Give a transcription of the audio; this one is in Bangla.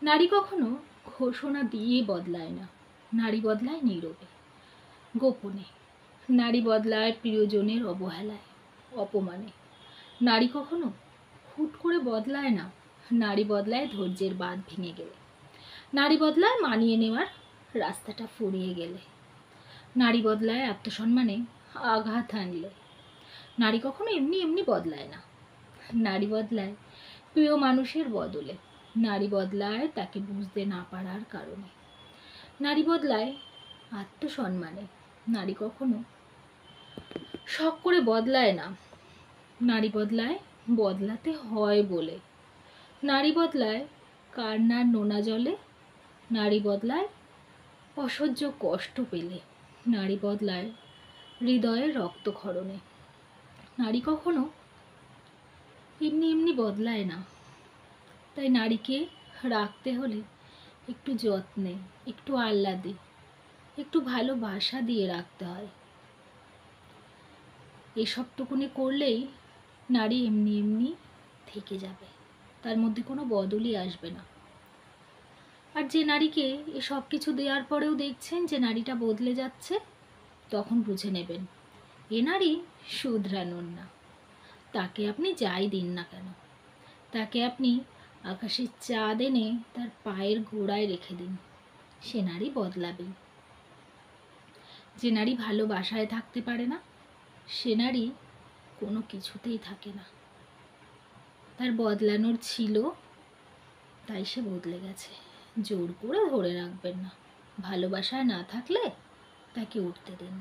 নারী কখনো ঘোষণা দিয়ে বদলায় না, নারী বদলায় নীরবে, গোপনে। নারী বদলায় প্রিয়জনের অবহেলায়, অপমানে। নারী কখনো হুট করে বদলায় না, নারী বদলায় ধৈর্যের বাঁধ ভেঙে গেলে। নারী বদলায় মানিয়ে নেওয়ার রাস্তাটা ফুরিয়ে গেলে। নারী বদলায় আত্মসম্মানে আঘাত আনলে। নারী কখনো এমনি এমনি বদলায় না, নারী বদলায় প্রিয় মানুষের বদলে। নারী বদলায় তাকে বুঝতে না পারার কারণে। নারী বদলায় আত্মসম্মানে। নারী কখনো শখ করে বদলায় না, নারী বদলায় বদলাতে হয় বলে। নারী বদলায় কান্নার নোনা জলে। নারী বদলায় অসহ্য কষ্ট পেলে। নারী বদলায় হৃদয়ের রক্তক্ষরণে। নারী কখনো এমনি এমনি বদলায় না, তাই নারীকে রাখতে হলে একটু যত্নে, একটু আহ্লাদে, একটু ভালোবাসা দিয়ে রাখতে হয়। এসবটুকুনি করলেই নারী এমনি এমনি থেকে যাবে, তার মধ্যে কোনো বদলই আসবে না। আর যে নারীকে এসব কিছু দেওয়ার পরেও দেখছেন যে নারীটা বদলে যাচ্ছে, তখন বুঝে নেবেন এ নারী শুধরানোর না। তাকে আপনি যাই দিন না কেন, তাকে আপনি আকাশের চাঁদ এনে তার পায়ের গোড়ায় রেখে দিন, সে নারী বদলাবেই। যে নারী ভালোবাসায় থাকতে পারে না, সে নারী কোনো কিছুতেই থাকে না। তার বদলানোর ছিল, তাই সে বদলে গেছে। জোর করে ধরে রাখবেন না, ভালোবাসায় না থাকলে তাকে উঠতে দিন।